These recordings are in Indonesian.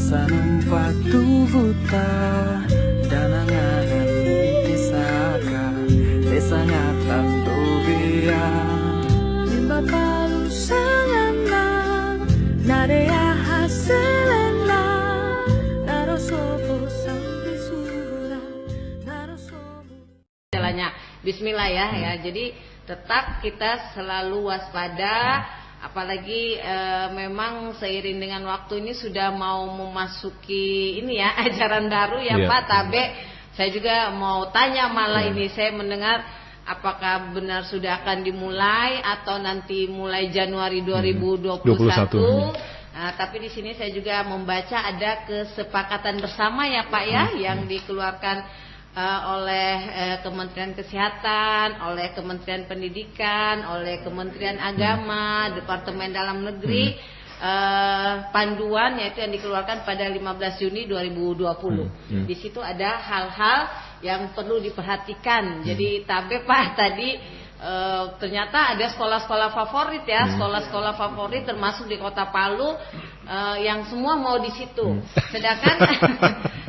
numpak buta danangan kisaka desa ngatan tobia nimba palu sangana narea haselena narosopo sampai sura narosopo. Jalannya Bismillah ya. Jadi tetap kita selalu waspada. Apalagi memang seiring dengan waktu ini sudah mau memasuki ini ya ajaran baru ya Pak Tabe. Saya juga mau tanya malah ini saya mendengar apakah benar sudah akan dimulai atau nanti mulai Januari 2021. Nah, tapi di sini saya juga membaca ada kesepakatan bersama ya Pak ya yang dikeluarkan oleh Kementerian Kesehatan, oleh Kementerian Pendidikan, oleh Kementerian Agama, Departemen Dalam Negeri, panduan yaitu yang dikeluarkan pada 15 Juni 2020. Di situ ada hal-hal yang perlu diperhatikan. Jadi Tabe Pak tadi ternyata ada sekolah-sekolah favorit ya, sekolah-sekolah favorit termasuk di Kota Palu yang semua mau di situ.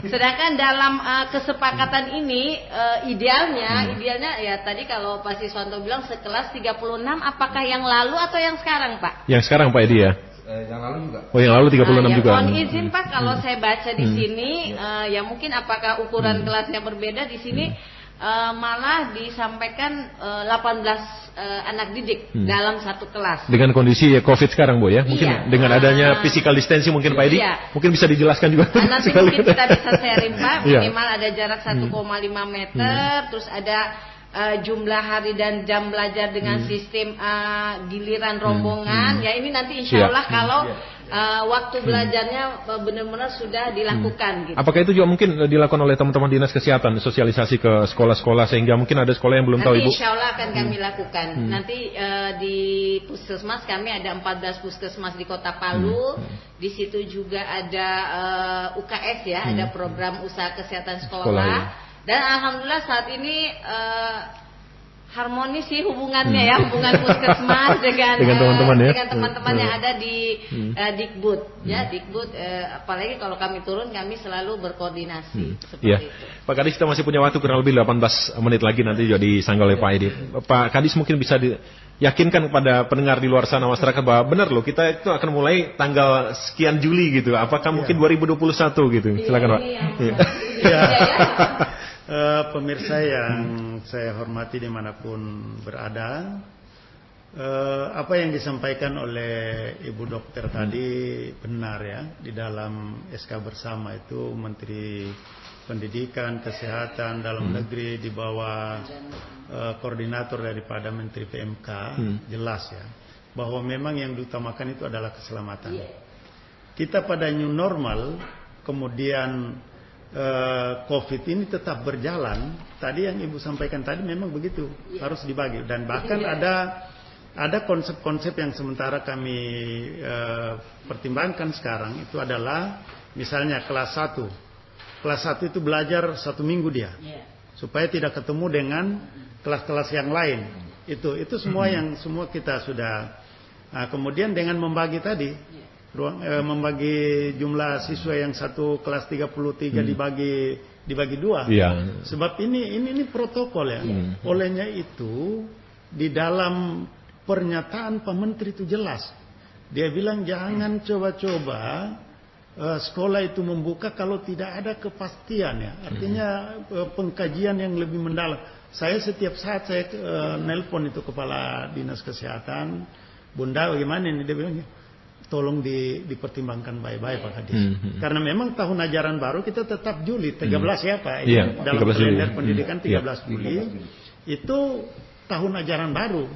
Sedangkan dalam kesepakatan ini idealnya ya tadi kalau Pak Siswanto bilang sekelas 36, apakah yang lalu atau yang sekarang Pak? Yang sekarang Pak Edi ya. Yang lalu juga. Oh yang lalu 36 juga. Mohon izin Pak kalau saya baca di sini ya mungkin apakah ukuran kelasnya berbeda di sini. Malah disampaikan 18 anak didik dalam satu kelas. Dengan kondisi COVID sekarang Bu ya, mungkin dengan adanya physical distancing mungkin Pak Edi, mungkin bisa dijelaskan juga. Nanti mungkin kita bisa sharing Pak, minimal ada jarak 1,5 meter, terus ada jumlah hari dan jam belajar dengan sistem giliran rombongan. Ya ini nanti insya Allah kalau waktu belajarnya benar-benar sudah dilakukan gitu. Apakah itu juga mungkin dilakukan oleh teman-teman dinas kesehatan, sosialisasi ke sekolah-sekolah sehingga mungkin ada sekolah yang belum tahu Ibu? Insya Allah akan kami lakukan. Nanti di puskesmas kami ada 14 puskesmas di Kota Palu. Di situ juga ada UKS ya, ada program usaha kesehatan sekolah. Dan alhamdulillah saat ini harmonis sih hubungannya ya, hubungan puskesmas dengan teman-teman dengan teman-teman yang ada di Dikbud ya, Dikbud apalagi kalau kami turun kami selalu berkoordinasi seperti itu. Pak Kadis, kita masih punya waktu kurang lebih 18 menit lagi nanti juga disanggah oleh Pak Edi. Pak Kadis mungkin bisa yakinkan kepada pendengar di luar sana masyarakat bahwa benar loh kita itu akan mulai tanggal sekian Juli gitu. Apakah mungkin 2021 gitu? Silakan Pak. Pemirsa yang saya hormati dimanapun berada, apa yang disampaikan oleh Ibu Dokter tadi benar ya. Di dalam SK bersama itu Menteri Pendidikan, Kesehatan, Dalam Negeri di bawah koordinator daripada Menteri PMK jelas ya bahwa memang yang diutamakan itu adalah keselamatan. Kita pada new normal, kemudian COVID ini tetap berjalan. Tadi yang Ibu sampaikan tadi memang begitu, harus dibagi. Dan bahkan ada konsep-konsep yang sementara kami pertimbangkan sekarang itu adalah misalnya kelas 1. Kelas 1 itu belajar 1 minggu dia, supaya tidak ketemu dengan kelas-kelas yang lain. Itu semua yang semua kita sudah. Nah, kemudian dengan membagi tadi. Membagi jumlah siswa yang satu kelas 33 dibagi 2. Sebab ini protokol ya. Olehnya itu di dalam pernyataan Pak Menteri itu jelas. Dia bilang jangan coba-coba sekolah itu membuka kalau tidak ada kepastian ya. Artinya pengkajian yang lebih mendalam. Saya setiap saat saya nelpon itu kepala dinas kesehatan, Bunda bagaimana ini, dia bilang tolong dipertimbangkan baik-baik Pak Kadis. Karena memang tahun ajaran baru kita tetap Juli 13 ya Pak. Dalam kalender pendidikan 13 Juli. Itu tahun ajaran baru.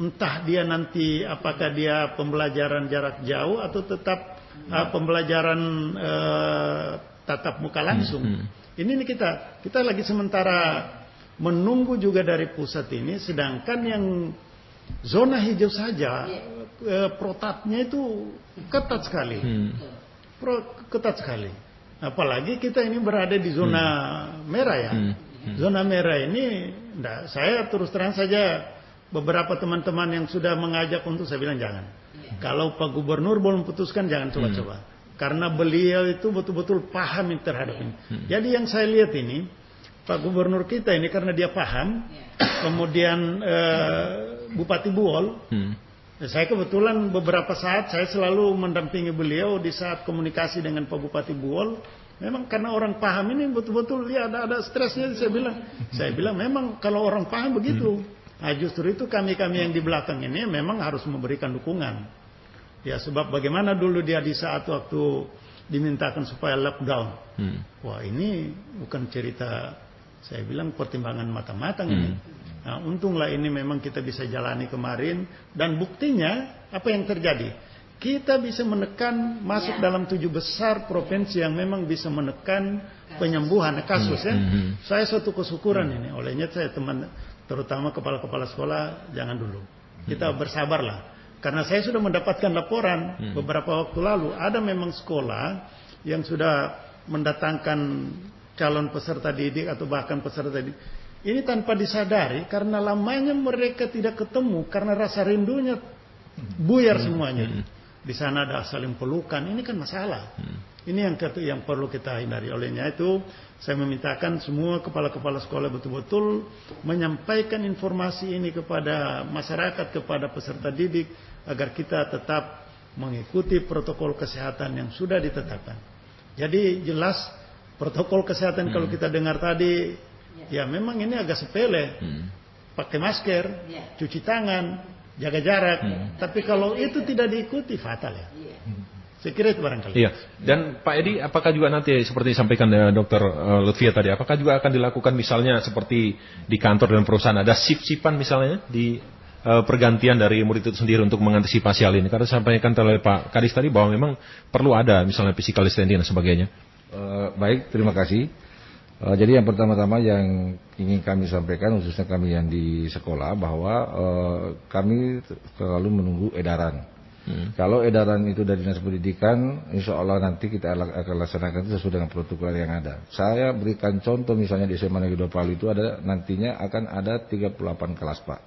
Entah dia nanti apakah dia pembelajaran jarak jauh atau tetap pembelajaran tatap muka langsung. Ini kita lagi sementara menunggu juga dari pusat ini, sedangkan yang zona hijau saja protapnya itu ketat sekali. Ketat sekali. Apalagi kita ini berada di zona merah ya. Zona merah ini saya terus terang saja beberapa teman-teman yang sudah mengajak untuk, saya bilang jangan. Kalau Pak Gubernur belum putuskan jangan coba-coba. karena beliau itu betul-betul paham terhadap ini. Jadi yang saya lihat ini, Pak Gubernur kita ini karena dia paham, kemudian Bupati Buol, saya kebetulan beberapa saat saya selalu mendampingi beliau di saat komunikasi dengan Pak Bupati Buol. Memang karena orang paham ini betul-betul dia ada stresnya. Saya bilang memang kalau orang paham begitu. Nah, justru itu kami yang di belakang ini memang harus memberikan dukungan. Ya sebab bagaimana dulu dia di saat waktu dimintakan supaya lockdown. Wah ini bukan cerita, saya bilang pertimbangan matang-matang ini. Nah, untunglah ini memang kita bisa jalani kemarin, dan buktinya apa yang terjadi? Kita bisa menekan masuk dalam 7 besar provinsi yang memang bisa menekan penyembuhan kasus ya. Saya suatu kesyukuran ini. Olehnya saya teman, terutama kepala-kepala sekolah, jangan dulu. Kita bersabarlah. Karena saya sudah mendapatkan laporan beberapa waktu lalu, ada memang sekolah yang sudah mendatangkan calon peserta didik atau bahkan peserta didik. Ini tanpa disadari karena lamanya mereka tidak ketemu karena rasa rindunya buyar semuanya. Di sana ada saling pelukan, ini kan masalah. Ini yang perlu kita hindari. Olehnya itu saya memintakan semua kepala-kepala sekolah betul-betul menyampaikan informasi ini kepada masyarakat, kepada peserta didik agar kita tetap mengikuti protokol kesehatan yang sudah ditetapkan. Jadi jelas protokol kesehatan kalau kita dengar tadi, ya memang ini agak sepele. Pakai masker, cuci tangan, jaga jarak. Tapi kalau itu tidak diikuti fatal ya. Saya kira itu barangkali. Iya. Dan Pak Edi, apakah juga nanti seperti disampaikan Dr. Lutfia tadi, apakah juga akan dilakukan misalnya seperti di kantor dan perusahaan ada shift-shiftan misalnya di pergantian dari murid itu sendiri untuk mengantisipasi hal ini? Karena disampaikan oleh Pak Kadis tadi bahwa memang perlu ada misalnya physical distancing dan sebagainya. Baik, terima kasih. Jadi yang pertama-tama yang ingin kami sampaikan, khususnya kami yang di sekolah, bahwa kami selalu menunggu edaran. Kalau edaran itu dari Dinas Pendidikan, insya Allah nanti kita akan laksanakan itu sesuai dengan protokol yang ada. Saya berikan contoh misalnya di SMA Negeri 2 Palu itu ada nantinya akan ada 38 kelas Pak.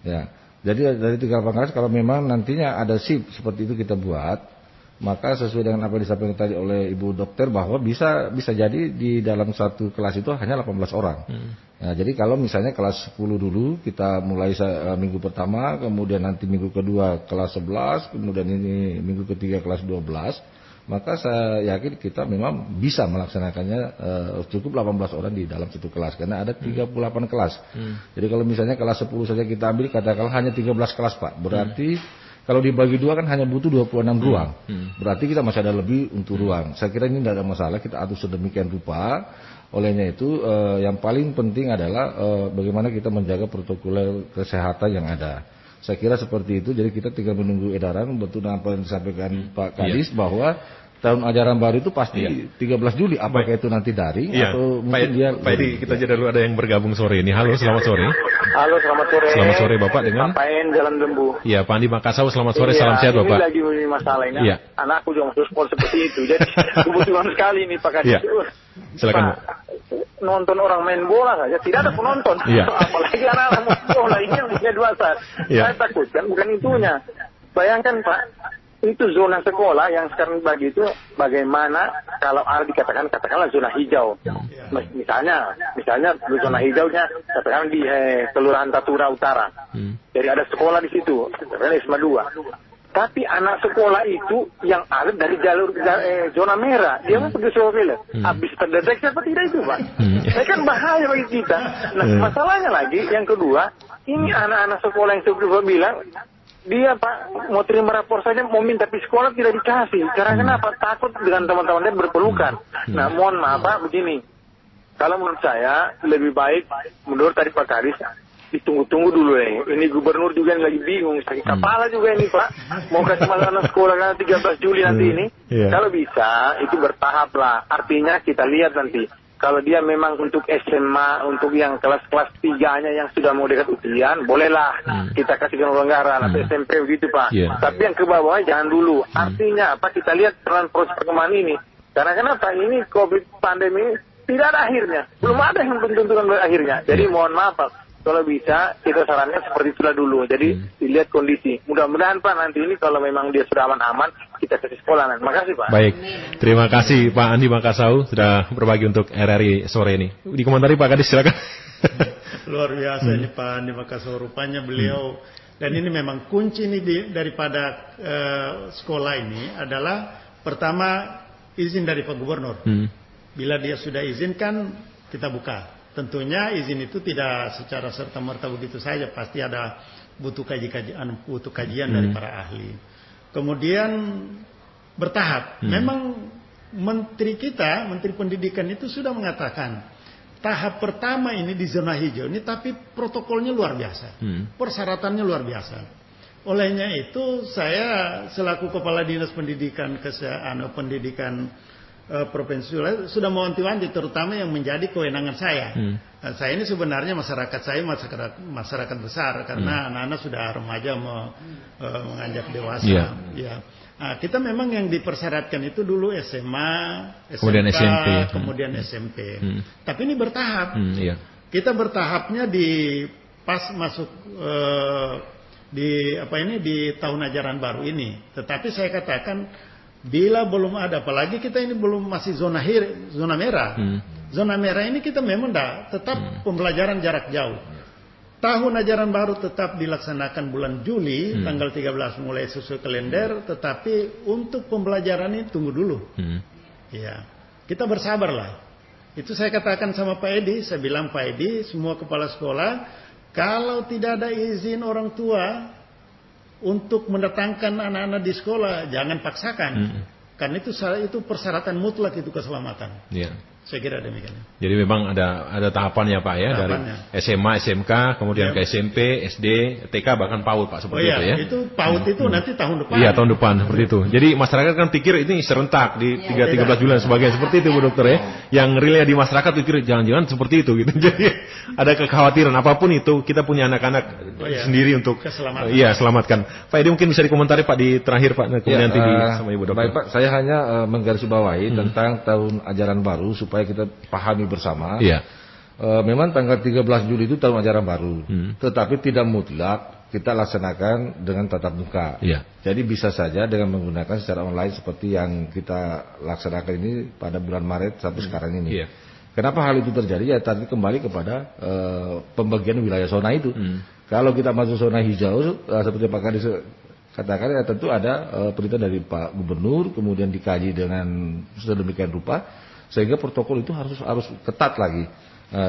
Ya, jadi dari 38 kelas kalau memang nantinya ada shift seperti itu kita buat, maka sesuai dengan apa yang disampaikan tadi oleh Ibu Dokter bahwa bisa jadi di dalam satu kelas itu hanya 18 orang. Nah, jadi kalau misalnya kelas 10 dulu kita mulai minggu pertama, kemudian nanti minggu kedua kelas 11, kemudian ini minggu ketiga kelas 12, maka saya yakin kita memang bisa melaksanakannya cukup 18 orang di dalam satu kelas karena ada 38 kelas. Jadi kalau misalnya kelas 10 saja kita ambil katakanlah hanya 13 kelas Pak, berarti kalau dibagi dua kan hanya butuh 26 ruang. Berarti kita masih ada lebih untuk ruang. Saya kira ini tidak ada masalah, kita atur sedemikian rupa. Olehnya itu yang paling penting adalah bagaimana kita menjaga protokol kesehatan yang ada. Saya kira seperti itu, jadi kita tinggal menunggu edaran. Betul apa yang disampaikan Pak Kadis bahwa tahun ajaran baru itu pasti 13 Juli. Apakah itu nanti daring atau mungkin dia... Pak Edi, kita jeda dulu, ada yang bergabung sore ini. Halo, selamat sore. Halo, selamat sore. Selamat sore Bapak dengan Pak En Jalan Lembu. Iya, Pak Andi Makassau, selamat sore, salam sehat Bapak. Ini lagi masalah ini. Anakku juga masuk sport seperti itu. Jadi kebutuhan sekali ini Pak Kadis. Silakan. Pak, nonton orang main bola saja tidak ada penonton. Apalagi anak-anak main bola ini yang punya 2 saat. Saya takutkan bukan itunya. Bayangkan Pak, itu zona sekolah yang sekarang begitu, bagaimana kalau ada katakanlah zona hijau. Misalnya zona hijaunya katakanlah di Kelurahan Tatura Utara. Jadi ada sekolah di situ, katakanlah SMA 2. Tapi anak sekolah itu yang ada dari jalur zona merah, dia mau pergi sekolah. Habis terdeteksi apa tidak itu Pak? Ini kan bahaya bagi kita. Nah masalahnya lagi yang kedua, ini anak-anak sekolah yang sebelumnya bilang, dia Pak mau terima rapor saja, mau minta psikolat tidak dikasih. Karena kenapa? Takut dengan teman-teman dia berpelukan. Nah mohon maaf Pak, begini. Kalau menurut saya lebih baik, menurut tadi Pak Kadis, ditunggu-tunggu dulu Ini gubernur juga yang lagi bingung, sakit kepala juga ini Pak. Mau kasih anak sekolah kan 13 Juli nanti ini. Kalau bisa itu bertahap lah. Artinya kita lihat nanti. Kalau dia memang untuk SMA, untuk yang kelas-kelas 3-nya yang sudah mau dekat ujian, bolehlah kita kasihkan anggaran atau SMP begitu Pak. Tapi yang ke bawahnya jangan dulu. Artinya apa? Kita lihat peran proses perkembangan ini. Karena kenapa? Ini COVID pandemi tidak ada akhirnya. Belum ada yang menentukan akhirnya. Jadi mohon maaf Pak. kalau bisa kita sarannya seperti itulah dulu. Jadi dilihat kondisi. Mudah-mudahan Pak nanti ini kalau memang dia sudah aman-aman kita kasih sekolah. Makasih Pak. Baik, terima kasih Pak Andi Makassau sudah berbagi untuk RRI sore ini. Dikomentari Pak Kadis, silakan. Luar biasa ini Pak Andi Makassau, rupanya beliau dan ini memang kunci ini daripada sekolah ini adalah pertama izin dari Pak Gubernur. Bila dia sudah izinkan kita buka. Tentunya izin itu tidak secara serta-merta begitu saja, pasti ada butuh kajian dari para ahli. Kemudian bertahap. Memang Menteri Pendidikan itu sudah mengatakan tahap pertama ini di zona hijau ini, tapi protokolnya luar biasa, persyaratannya luar biasa. Olehnya itu saya selaku Kepala Dinas Pendidikan Provinsi sudah mewanti-wanti terutama yang menjadi kewenangan saya. Saya ini sebenarnya masyarakat besar karena anak-anak sudah remaja menganjak dewasa. Ya. Nah, kita memang yang dipersyaratkan itu dulu SMA, kemudian SMP, kemudian SMP. Tapi ini bertahap. Kita bertahapnya di pas masuk di tahun ajaran baru ini. Tetapi saya katakan bila belum ada, apalagi kita ini belum masih zona merah. Zona merah ini kita memang tetap pembelajaran jarak jauh. Tahun ajaran baru tetap dilaksanakan bulan Juli, tanggal 13 mulai sesuai kalender, tetapi untuk pembelajaran ini tunggu dulu. Ya, kita bersabarlah. Itu saya katakan sama Pak Edi, saya bilang Pak Edi, semua kepala sekolah, kalau tidak ada izin orang tua untuk mendatangkan anak-anak di sekolah, jangan paksakan. Karena itu persyaratan mutlak itu keselamatan. Saya kira demikian. Jadi memang ada tahapannya Pak ya, tahapannya. Dari SMA, SMK, kemudian ke SMP, SD, TK, bahkan PAUD Pak, seperti itu ya. Itu PAUD itu nanti tahun depan. Iya, tahun depan seperti itu. Jadi masyarakat kan pikir ini serentak di 13 Juli dan sebagainya, seperti itu Bu Dokter ya. Yang relay di masyarakat pikir jangan-jangan seperti itu gitu. Jadi ada kekhawatiran apapun itu, kita punya anak-anak sendiri untuk selamatkan. Pak Edi mungkin bisa dikomentari Pak di terakhir Pak, kemudian nanti sama Ibu Dokter. Baik Pak, saya hanya menggarisbawahi tentang tahun ajaran baru supaya kita pahami bersama. Memang tanggal 13 Juli itu tahun ajaran baru, tetapi tidak mutlak kita laksanakan dengan tatap muka. Jadi bisa saja dengan menggunakan secara online seperti yang kita laksanakan ini pada bulan Maret sampai sekarang ini. Kenapa hal itu terjadi? Ya tadi kembali kepada pembagian wilayah zona itu. Kalau kita masuk zona hijau seperti Pak Kadis katakan, ya tentu ada perintah dari Pak Gubernur, kemudian dikaji dengan sedemikian rupa sehingga protokol itu harus ketat lagi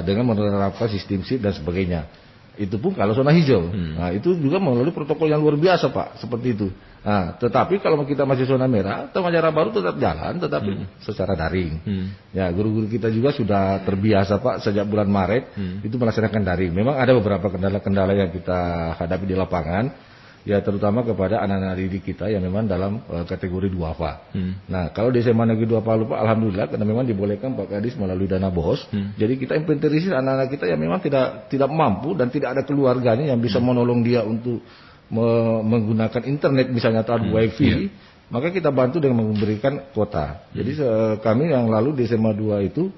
dengan menerapkan sistem SIP dan sebagainya. Itu pun kalau zona hijau. Nah, itu juga melalui protokol yang luar biasa Pak, seperti itu. Nah, tetapi kalau kita masih zona merah, tahun ajaran baru tetap jalan, tetapi secara daring. Ya, guru-guru kita juga sudah terbiasa Pak sejak bulan Maret itu melaksanakan daring. Memang ada beberapa kendala-kendala yang kita hadapi di lapangan. Ya terutama kepada anak-anak didik kita yang memang dalam kategori duafa. Nah kalau di SMA Negeri 2 Palu Pak, alhamdulillah karena memang dibolehkan Pak Kadis melalui dana BOS. Jadi kita inventarisir anak-anak kita yang memang tidak mampu dan tidak ada keluarganya yang bisa menolong dia untuk menggunakan internet misalnya atau wifi. Maka kita bantu dengan memberikan kuota. Jadi kami yang lalu di SMA 2 itu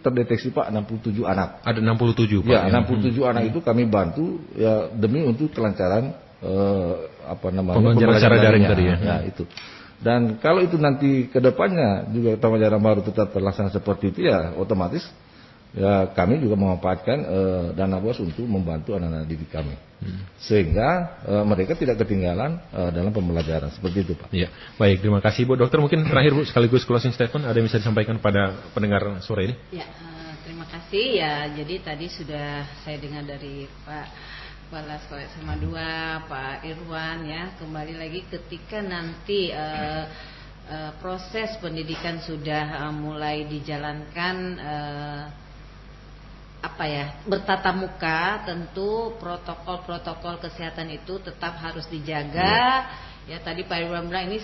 terdeteksi Pak 67 anak. Ada 67 Pak. Ya 67 anak itu kami bantu ya demi untuk kelancaran pembelajaran secara daring tadi ya. Ya itu. Dan kalau itu nanti kedepannya juga tahun ajaran baru tetap terlaksana seperti itu ya otomatis ya kami juga memanfaatkan dana BOS untuk membantu anak-anak didik kami sehingga mereka tidak ketinggalan dalam pembelajaran seperti itu Pak. Iya. Baik, terima kasih Bu Dokter. Mungkin terakhir Bu sekaligus closing statement ada yang bisa disampaikan pada pendengar sore ini? Ya, terima kasih ya. Jadi tadi sudah saya dengar dari Pak Kepala Sekolah SMA 2 Pak Irwan ya, kembali lagi ketika nanti proses pendidikan sudah mulai dijalankan bertatap muka, tentu protokol kesehatan itu tetap harus dijaga. Ya tadi Pak Irwan bilang ini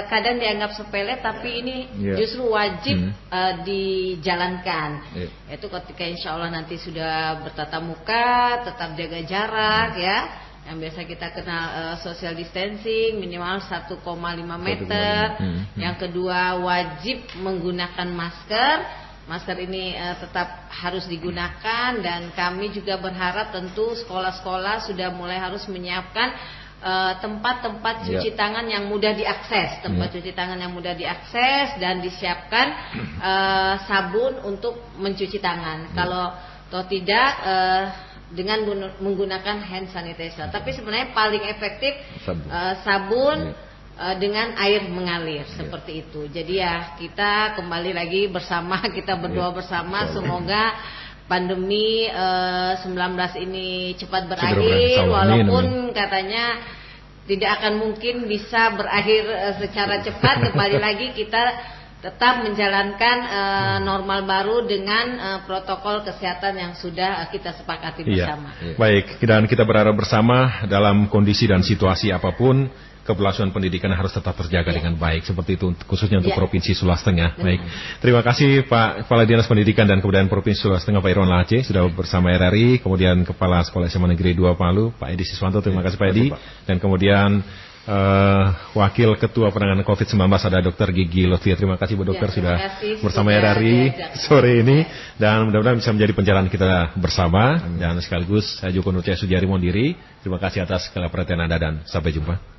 kadang dianggap sepele tapi ini justru wajib dijalankan. Yaitu ketika insya Allah nanti sudah bertatap muka, tetap jaga jarak ya. Yang biasa kita kenal social distancing minimal 1,5 meter. Yang kedua wajib menggunakan masker. masker ini tetap harus digunakan, dan kami juga berharap tentu sekolah-sekolah sudah mulai harus menyiapkan tempat-tempat cuci tangan yang mudah diakses, cuci tangan yang mudah diakses, dan disiapkan sabun untuk mencuci tangan. Kalau atau tidak dengan menggunakan hand sanitizer. Tapi sebenarnya paling efektif sabun dengan air mengalir seperti itu. Jadi ya kita kembali lagi bersama, kita berdoa bersama semoga pandemi 19 ini cepat berakhir, walaupun katanya tidak akan mungkin bisa berakhir secara cepat. Kembali lagi kita tetap menjalankan normal baru dengan protokol kesehatan yang sudah kita sepakati bersama. Baik, dan kita berharap bersama dalam kondisi dan situasi apapun keberlangsungan pendidikan harus tetap terjaga dengan baik, seperti itu khususnya untuk Provinsi Sulawesi Tengah. Baik, terima kasih Pak Kepala Dinas Pendidikan dan Kebudayaan Provinsi Sulawesi Tengah Pak Irwan Lace sudah bersama RRI, kemudian Kepala Sekolah SMA Negeri 2 Palu Pak Edi Siswanto, terima kasih Pak Edi, dan kemudian Wakil Ketua Penanganan COVID-19 ada Dr. Gigi Lutfia. Terima kasih Bu Dokter sudah bersama RRI sore ini, dan mudah-mudahan bisa menjadi penjalanan kita bersama. Dan sekaligus saya Joko Nurcaya Sujari mohon diri. Terima kasih atas segala perhatian Anda dan sampai jumpa.